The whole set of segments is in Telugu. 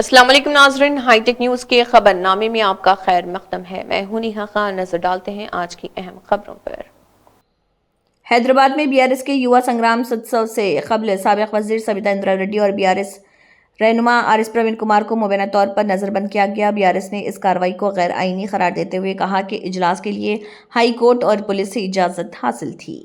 अस्सलाम वालेकुम नाज़रीन, हाईटेक न्यूज़ के खबरनामे में आपका खैर मकदम है। मैं हूं नेहा खान। नजर डालते हैं आज की अहम खबरों पर। हैदराबाद में बीआरएस के युवा संग्राम उत्सव से कबल साबिक वजीर सविता इंदिरा रेड्डी और बीआरएस रहनुमा आरिस प्रवीण कुमार को मुबैना तौर पर नजरबंद किया गया। बीआरएस ने इस कार्रवाई को गैर आईनी करार देते हुए कहा कि इजलास के लिए हाई कोर्ट और पुलिस से इजाजत हासिल थी।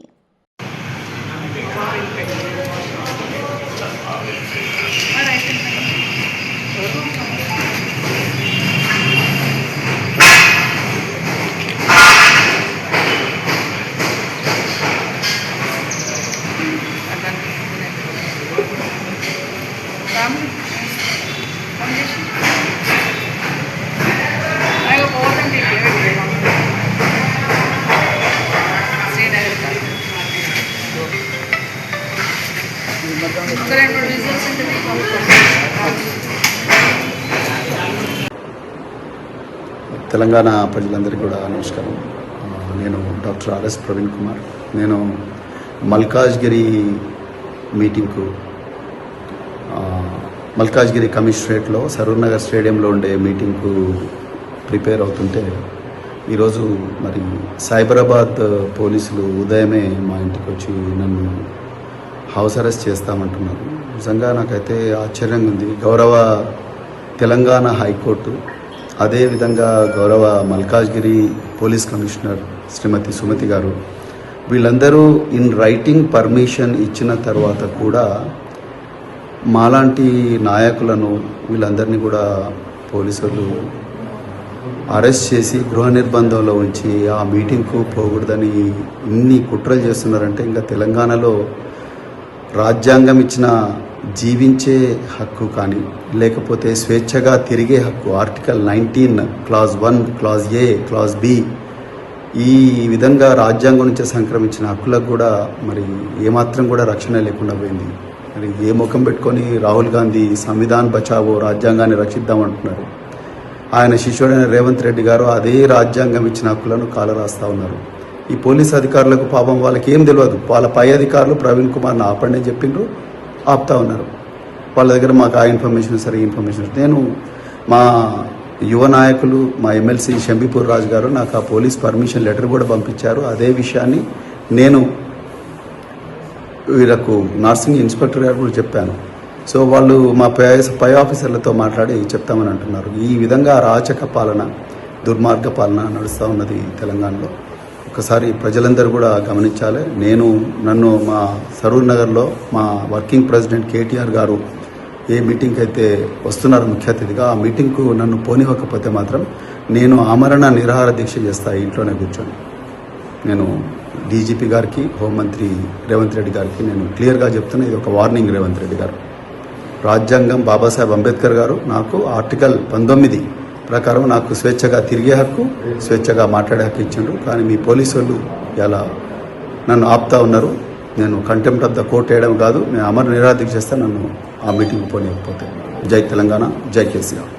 తెలంగాణ ప్రజలందరికీ కూడా నమస్కారం. నేను డాక్టర్ ఆర్ఎస్ ప్రవీణ్ కుమార్. నేను మల్కాజ్గిరి మీటింగ్కు మల్కాజ్గిరి కమిషనరేట్లో సరూర్ నగర్ స్టేడియంలో ఉండే మీటింగ్కు ప్రిపేర్ అవుతుంటే ఈరోజు మరి సైబరాబాద్ పోలీసులు ఉదయమే మా ఇంటికి వచ్చి నన్ను హౌస్ అరెస్ట్ చేస్తామంటున్నారు. నిజంగా నాకైతే ఆశ్చర్యంగా ఉంది. గౌరవ తెలంగాణ హైకోర్టు, అదేవిధంగా గౌరవ మల్కాజ్గిరి పోలీస్ కమిషనర్ శ్రీమతి సుమతి గారు వీళ్ళందరూ ఇన్ రైటింగ్ పర్మిషన్ ఇచ్చిన తర్వాత కూడా మాలాంటి నాయకులను వీళ్ళందరినీ కూడా పోలీసులు అరెస్ట్ చేసి గృహ నిర్బంధంలో ఉంచి ఆ మీటింగ్కు పోకూడదని ఇన్ని కుట్రలు చేస్తున్నారంటే ఇంకా తెలంగాణలో రాజ్యాంగం ఇచ్చిన జీవించే హక్కు కానీ లేకపోతే స్వేచ్ఛగా తిరిగే హక్కు article 19 clause 1 clause A clause B ఈ విధంగా రాజ్యాంగం నుంచి సంక్రమించిన హక్కులకు కూడా మరి ఏమాత్రం కూడా రక్షణ లేకుండా పోయింది. మరి ఏ ముఖం పెట్టుకొని రాహుల్ గాంధీ సంవిధాన్ బచావో రాజ్యాంగాన్ని రక్షిద్దామంటున్నారు. ఆయన శిష్యుడైన రేవంత్ రెడ్డి గారు అదే రాజ్యాంగం ఇచ్చిన హక్కులను కాలరాస్తూ ఉన్నారు. ఈ పోలీస్ అధికారులకు పాపం వాళ్ళకి ఏం తెలియదు. వాళ్ళ పై అధికారులు ప్రవీణ్ కుమార్ని ఆపండి అని చెప్పిండ్రు, ఆపుతా ఉన్నారు. వాళ్ళ దగ్గర మాకు ఆ ఇన్ఫర్మేషన్ సరే ఇన్ఫర్మేషన్ నేను మా యువ నాయకులు మా ఎమ్మెల్సీ షంబీపూర్ రాజు గారు నాకు ఆ పోలీస్ పర్మిషన్ లెటర్ కూడా పంపించారు. అదే విషయాన్ని నేను వీళ్ళకు నర్సింగ్ ఇన్స్పెక్టర్ గారు కూడా చెప్పాను. సో వాళ్ళు మా పై ఆఫీసర్లతో మాట్లాడి చెప్తామని అంటున్నారు. ఈ విధంగా అరాచక పాలన, దుర్మార్గ పాలన నడుస్తూ ఉన్నది తెలంగాణలో. ఒకసారి ప్రజలందరూ కూడా గమనించాలి. నన్ను మా సరూర్ నగర్లో మా వర్కింగ్ ప్రెసిడెంట్ కేటీఆర్ గారు ఏ మీటింగ్కి అయితే వస్తున్నారు ముఖ్య అతిథిగా, ఆ మీటింగ్కు నన్ను పోనివ్వకపోతే మాత్రం నేను ఆమరణ నిరాహార దీక్ష చేస్తా ఇంట్లోనే కూర్చొని. నేను డీజీపీ గారికి, హోంమంత్రి రేవంత్ రెడ్డి గారికి నేను క్లియర్గా చెప్తున్నా, ఇది ఒక వార్నింగ్. రేవంత్ రెడ్డి గారు, రాజ్యాంగం బాబాసాహెబ్ అంబేద్కర్ గారు నాకు ఆర్టికల్ 19 ప్రకారం నాకు స్వేచ్ఛగా తిరిగే హక్కు, స్వేచ్ఛగా మాట్లాడే హక్కు ఇచ్చిండ్రు. కానీ మీ పోలీసు వాళ్ళు ఇలా నన్ను ఆపుతా ఉన్నారు. నేను కంటెంప్ట్ ఆఫ్ ద కోర్ట్ వేయడం కాదు, నేను అమర నిరాదీక్ష చేస్తే నన్ను ఆ మీటింగ్ పోనీయకపోతే. జై తెలంగాణ, జై కేసీఆర్.